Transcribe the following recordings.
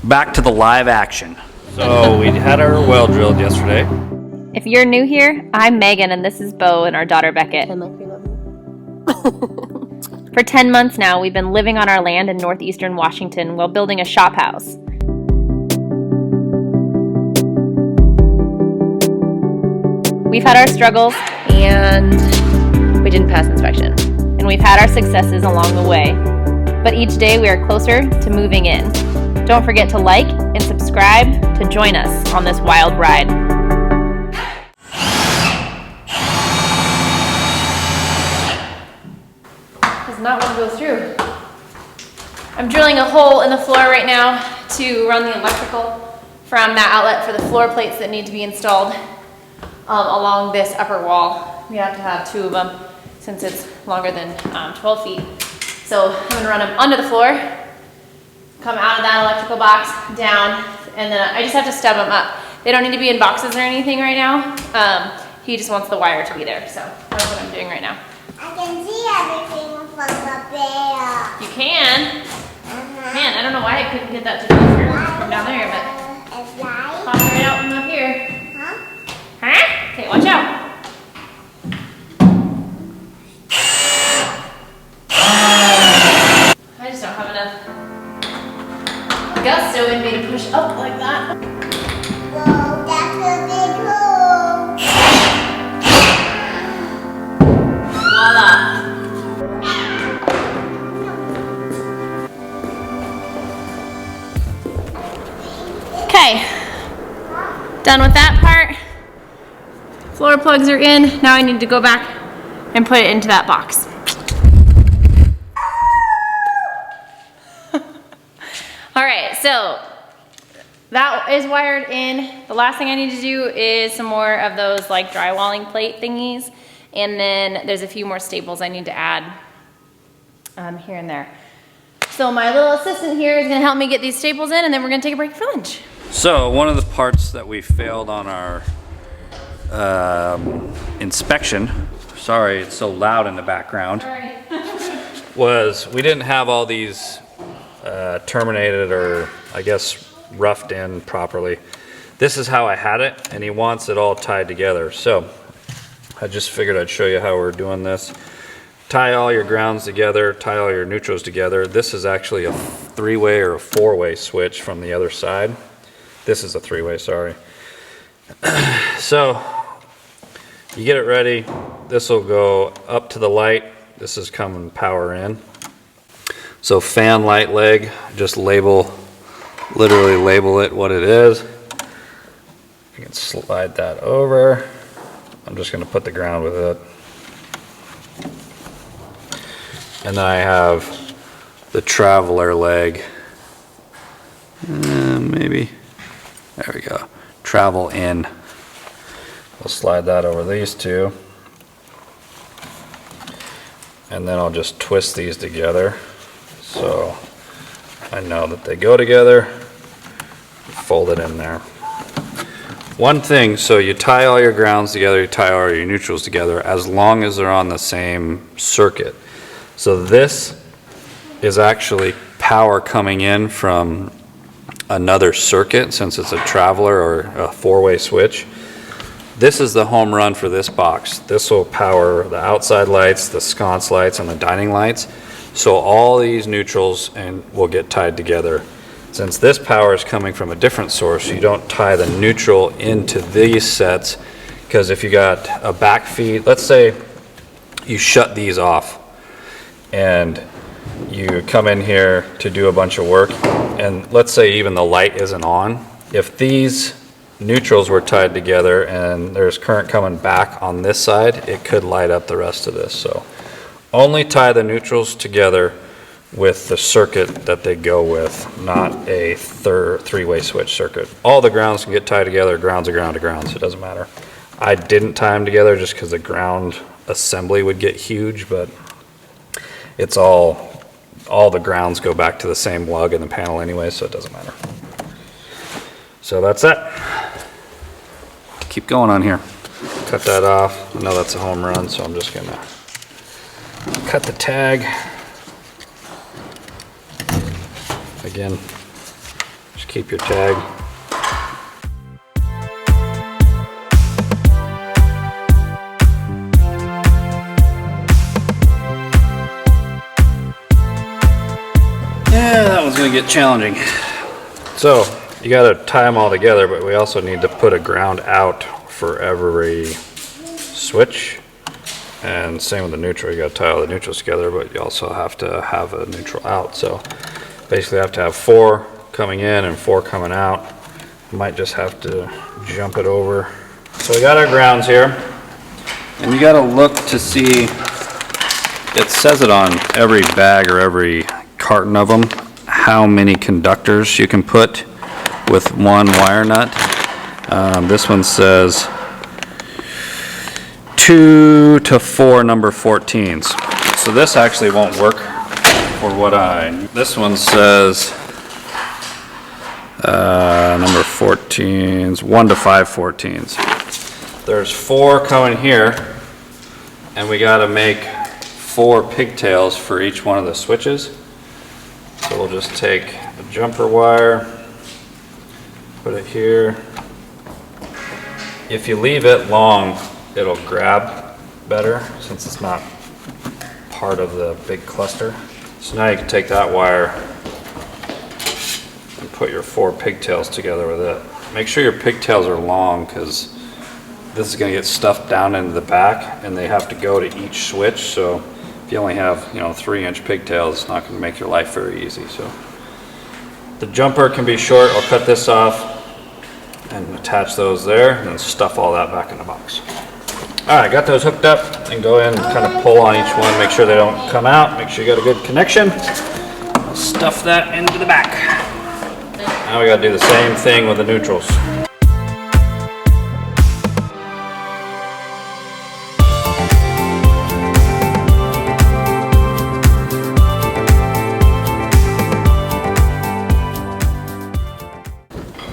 Back to the live action. So we had our well drilled yesterday. If you're new here, I'm Megan and this is Beau and our daughter Beckett. For 10 months now, we've been living on our land in northeastern Washington while building a shop house. We've had our struggles and we didn't pass inspection. And we've had our successes along the way. But each day we are closer to moving in. Don't forget to like and subscribe to join us on this wild ride. Does not want to go through. I'm drilling a hole in the floor right now to run the electrical from that outlet for the floor plates that need to be installed along this upper wall. We have to have 2 of them since it's longer than 12 feet. So I'm gonna run them under the floor, come out of that electrical box, down, and then I just have to stub them up. They don't need to be in boxes or anything right now. He just wants the wire to be there, so that's what I'm doing right now. I can see everything from up there. You can? Man, I don't know why I couldn't get that to go through from down there, but It's light. pop right out from up here. Huh? Huh? Okay, watch out. I just don't have enough gusto in me to push up like that. Whoa, that's a big hole. Voila. Okay, done with that part. Floor plugs are in. Now I need to go back and put it into that box. All right, so that is wired in. The last thing I need to do is some more of those like drywalling plate thingies. And then there's a few more staples I need to add here and there. So my little assistant here is gonna help me get these staples in and then we're gonna take a break for lunch. So one of the parts that we failed on our inspection, sorry it's so loud in the background, Sorry. was we didn't have all these terminated or I guess roughed in properly. This is how I had it and he wants it all tied together. So I just figured I'd show you how we're doing this. Tie all your grounds together, tie all your neutrals together. This is actually a 3-way or a 4-way switch from the other side. This is a 3-way, sorry. So you get it ready. This will go up to the light. This is coming power in. So fan light leg, just literally label it what it is. You can slide that over. I'm just gonna put the ground with it. And then I have the traveler leg. Maybe, there we go. Travel in. We'll slide that over these two. And then I'll just twist these together. So I know that they go together, fold it in there. One thing, so you tie all your grounds together, you tie all your neutrals together as long as they're on the same circuit. So this is actually power coming in from another circuit since it's a traveler or a 4-way switch. This is the home run for this box. This will power the outside lights, the sconce lights, and the dining lights. So all these neutrals will get tied together. Since this power is coming from a different source, you don't tie the neutral into these sets, because if you got a back feed, let's say you shut these off and you come in here to do a bunch of work, and let's say even the light isn't on. If these neutrals were tied together and there's current coming back on this side, it could light up the rest of this. So only tie the neutrals together with the circuit that they go with, not a 3-way switch circuit. All the grounds can get tied together, grounds are ground to grounds, it doesn't matter. I didn't tie them together just because the ground assembly would get huge, but it's all the grounds go back to the same lug in the panel anyway, so it doesn't matter. So that's that. Keep going on here. Cut that off. I know that's a home run, so I'm just gonna cut the tag. Again, just keep your tag. Yeah, that one's gonna get challenging. So, you gotta tie them all together, but we also need to put a ground out for every switch. And same with the neutral, you gotta tie all the neutrals together, but you also have to have a neutral out. So, basically I have to have 4 coming in and 4 coming out. Might just have to jump it over. So we got our grounds here. And you gotta look to see, it says it on every bag or every carton of them, how many conductors you can put with one wire nut. This one says 2 to 4 number 14s. So this actually won't work for this one says number 14s, 1 to 5 14s. There's 4 coming here, and we gotta make 4 pigtails for each one of the switches. So we'll just take a jumper wire, put it here. If you leave it long, it'll grab better since it's not part of the big cluster. So now you can take that wire and put your 4 pigtails together with it. Make sure your pigtails are long because this is going to get stuffed down into the back and they have to go to each switch. So if you only have, 3-inch pigtails, it's not going to make your life very easy. So the jumper can be short. I'll cut this off and attach those there and then stuff all that back in the box. All right, got those hooked up and go in and kind of pull on each one, make sure they don't come out, make sure you got a good connection. I'll stuff that into the back. Now we got to do the same thing with the neutrals.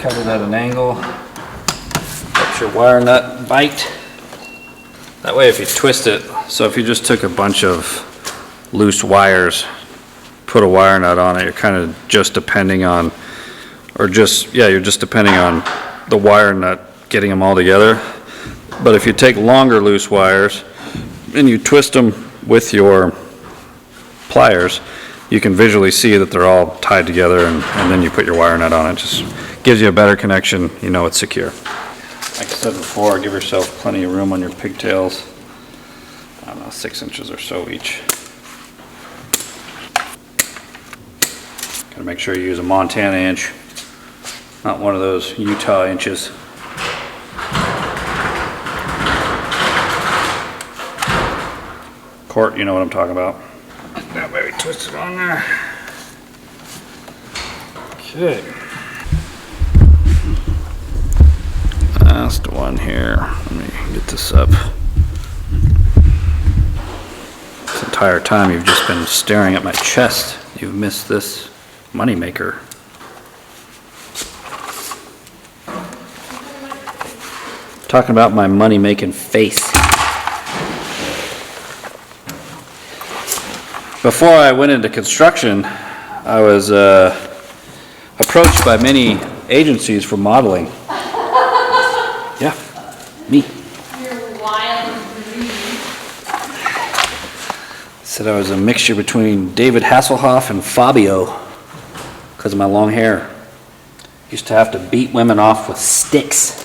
Cut it at an angle, let your wire nut bite. That way if you twist it, so if you just took a bunch of loose wires, put a wire nut on it, you're kind of just depending on, you're just depending on the wire nut getting them all together. But if you take longer loose wires and you twist them with your pliers, you can visually see that they're all tied together and then you put your wire nut on it. Just gives you a better connection, you know it's secure. Like I said before, give yourself plenty of room on your pigtails. I don't know, 6 inches or so each. Gotta make sure you use a Montana inch, not one of those Utah inches. Court, you know what I'm talking about. That way we twist it on there. Okay. Last one here. Let me get this up. This entire time you've just been staring at my chest. You've missed this money maker. Talking about my money making face. Before I went into construction, I was approached by many agencies for modeling. Yeah, me. You're wild and greedy. Said I was a mixture between David Hasselhoff and Fabio because of my long hair. Used to have to beat women off with sticks.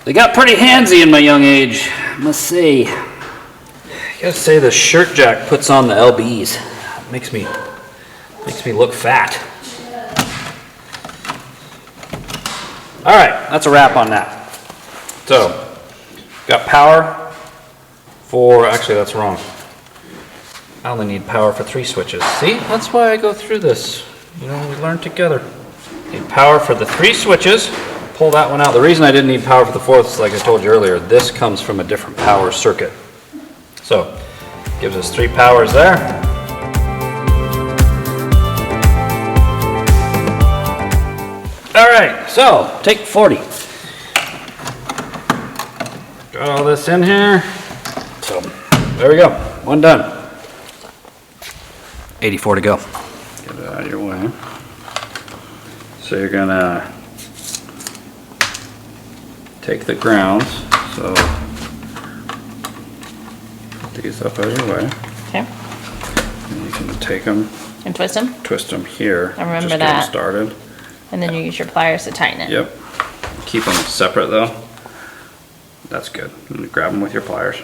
They got pretty handsy in my young age, I must say. I gotta say the shirt Jack puts on the LBs makes me look fat. All right, that's a wrap on that. So, got power for, actually that's wrong. I only need power for 3 switches. See, that's why I go through this. We learn together. Need power for the 3 switches. Pull that one out. The reason I didn't need power for the 4th is, like I told you earlier, this comes from a different power circuit. So, gives us 3 powers there. All right, so take 40. Got all this in here. So there we go, one done. 84 to go. Get it out of your way. So you're gonna take the grounds, so put these up out of your way. Okay. And you can take them, And twist them? twist them here. I remember just that. Get them started. And then you use your pliers to tighten it. Yep. Keep them separate though. That's good. And grab them with your pliers.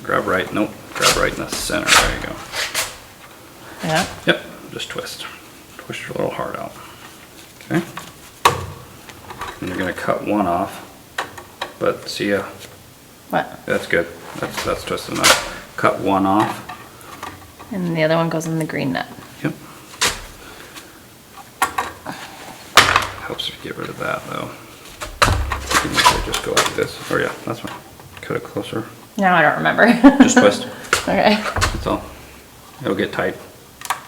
Grab right in the center. There you go. Yeah. Yep. Just twist. Twist your little heart out. Okay. And you're gonna cut one off. But see ya. What? That's good. That's twisted enough. Cut one off. And then the other one goes in the green nut. Yep. Helps you get rid of that though. You can usually just go like this. Oh yeah, that's fine. Cut it closer. Now I don't remember. Just twist. Okay. That's all. It'll get tight.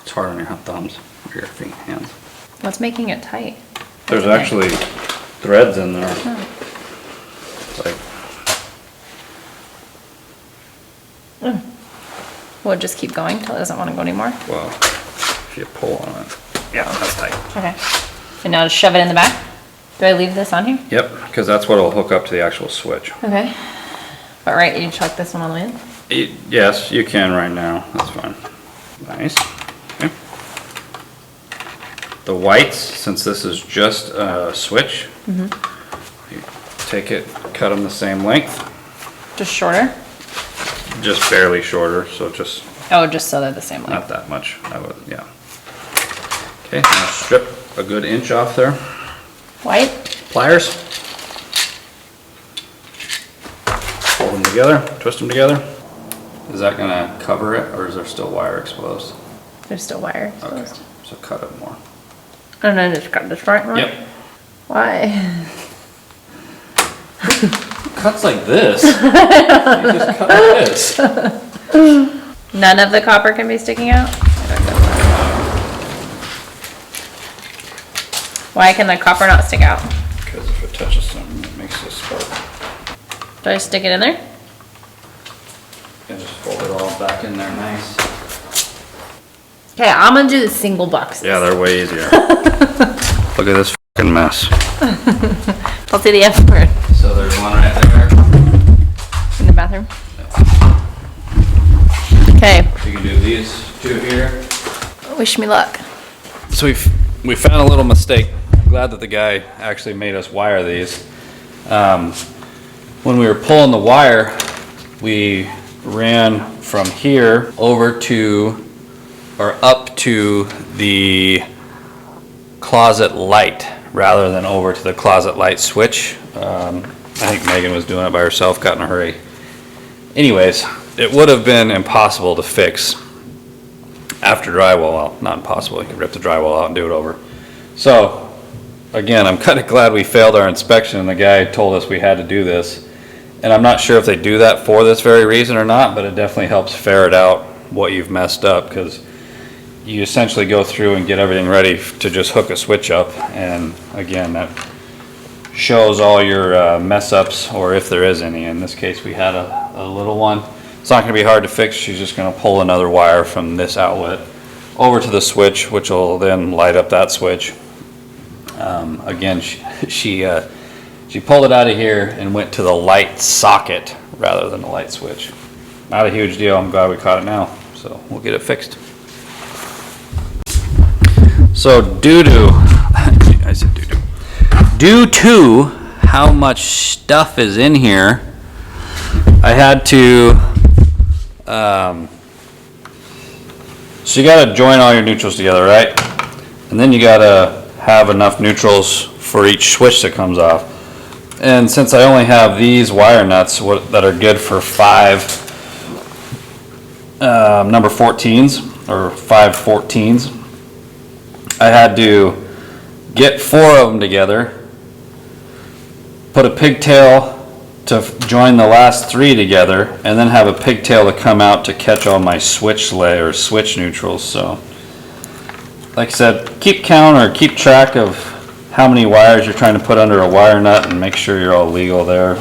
It's hard on your thumbs or your feet, hands. What's making it tight? There's actually threads in there. Oh. It's like, Will it just keep going till it doesn't want to go anymore? well, if you pull on it. Yeah, that's tight. Okay. And now just shove it in the back? Do I leave this on here? Yep, because that's what will hook up to the actual switch. Okay. But right, you chuck this one on the way in? Yes, you can right now. That's fine. Nice. Okay. The whites, since this is just a switch, you take it, cut them the same length, Just shorter? just barely shorter, so just Oh, just so they're the same not length. that much. I would, yeah. Okay, now strip a good inch off there. White? Pliers. Fold them together, twist them together. Is that gonna cover it, or is there still wire exposed? There's still wire Okay, exposed. so cut it more. And then just cut this front one? Yep. Why? Cuts like this. You just cut like this. None of the copper can be sticking out? Why can the copper not stick out? Because if it touches something, it makes a spark. Do I stick it in there? And just fold it all back in there nice. Okay, I'm gonna do the single boxes. Yeah, they're way easier. Look at this fucking mess. I'll say the F word. So there's one right there. In the bathroom? Okay, You can do these two here. wish me luck. So we found a little mistake. I'm glad that the guy actually made us wire these. When we were pulling the wire, we ran from here over to, or up to the closet light rather than over to the closet light switch. I think Megan was doing it by herself, got in a hurry. Anyways, it would have been impossible to fix after drywall. Well, not impossible, you could rip the drywall out and do it over. So, again, I'm kind of glad we failed our inspection and the guy told us we had to do this. And I'm not sure if they do that for this very reason or not, but it definitely helps ferret out what you've messed up, because you essentially go through and get everything ready to just hook a switch up. And again, that shows all your mess ups, or if there is any. In this case, we had a little one. It's not going to be hard to fix. She's just going to pull another wire from this outlet over to the switch, which will then light up that switch. Again, she pulled it out of here and went to the light socket rather than the light switch. Not a huge deal. I'm glad we caught it now, so we'll get it fixed. So due to how much stuff is in here, I had to, so you gotta join all your neutrals together, right? And then you gotta have enough neutrals for each switch that comes off. And since I only have these wire nuts that are good for 5 number 14s, or 5/14s, I had to get 4 of them together, put a pigtail to join the last 3 together, and then have a pigtail to come out to catch all my switch switch neutrals. So, like I said, keep count or keep track of how many wires you're trying to put under a wire nut and make sure you're all legal there.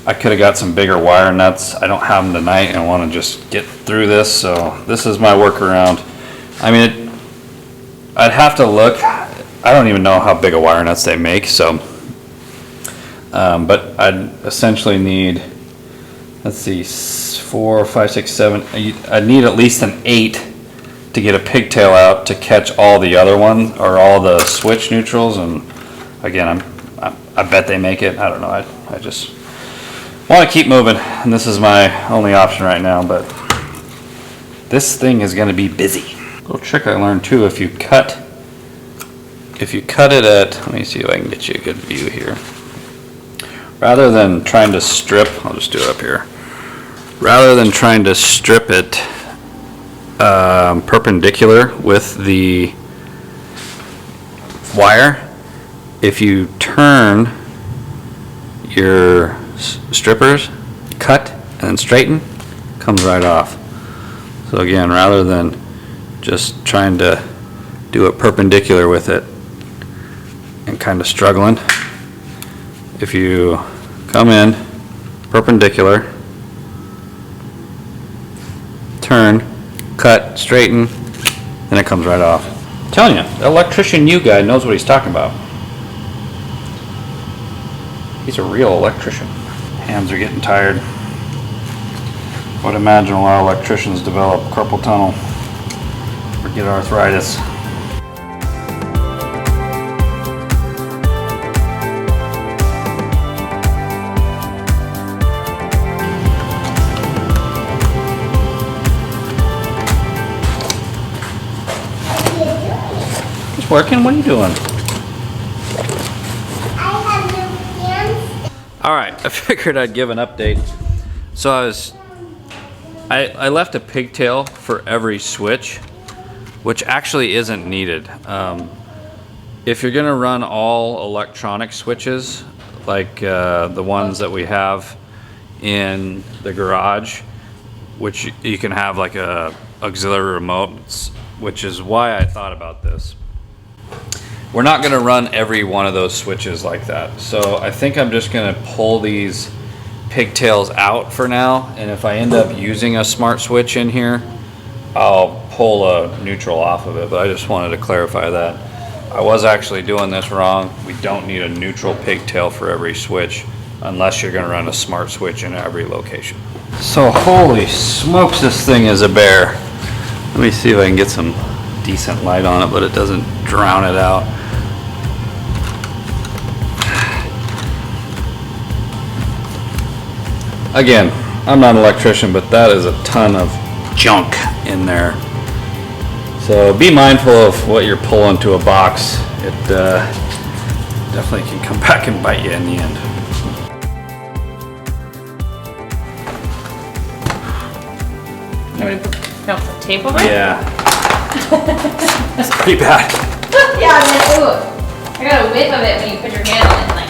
I could have got some bigger wire nuts. I don't have them tonight and I want to just get through this, so this is my workaround. I mean, I'd have to look. I don't even know how big a wire nuts they make, so. But I'd essentially need, let's see, 4, 5, 6, 7. I'd need at least an 8 to get a pigtail out to catch all the other ones, or all the switch neutrals. And again, I bet they make it. I don't know. I just want to keep moving, and this is my only option right now. But this thing is going to be busy. Little trick I learned too: if you cut it at, let me see if I can get you a good view here. Rather than trying to strip, I'll just do it up here. Rather than trying to strip it perpendicular with the wire, if you turn your strippers, cut and then straighten, comes right off. So again, rather than just trying to do it perpendicular with it and kind of struggling, if you come in perpendicular, turn, cut, straighten, then it comes right off. I'm telling you, the electrician guy knows what he's talking about. He's a real electrician. Hands are getting tired. Would imagine a lot of electricians develop carpal tunnel or get arthritis. Working? What are you doing? I have new pants. All right, I figured I'd give an update. So I left a pigtail for every switch, which actually isn't needed. If you're gonna run all electronic switches, like the ones that we have in the garage, which you can have like a auxiliary remote, which is why I thought about this. We're not going to run every one of those switches like that. So I think I'm just going to pull these pigtails out for now. And if I end up using a smart switch in here, I'll pull a neutral off of it. But I just wanted to clarify that. I was actually doing this wrong. We don't need a neutral pigtail for every switch unless you're going to run a smart switch in every location. So holy smokes, this thing is a bear. Let me see if I can get some decent light on it, but it doesn't drown it out. Again, I'm not an electrician, but that is a ton of junk in there. So be mindful of what you're pulling to a box. It definitely can come back and bite you in the end. You want me to put tape over it? Yeah. It's pretty bad. Yeah, I mean, ooh. I got a whiff of it when you put your hand on it.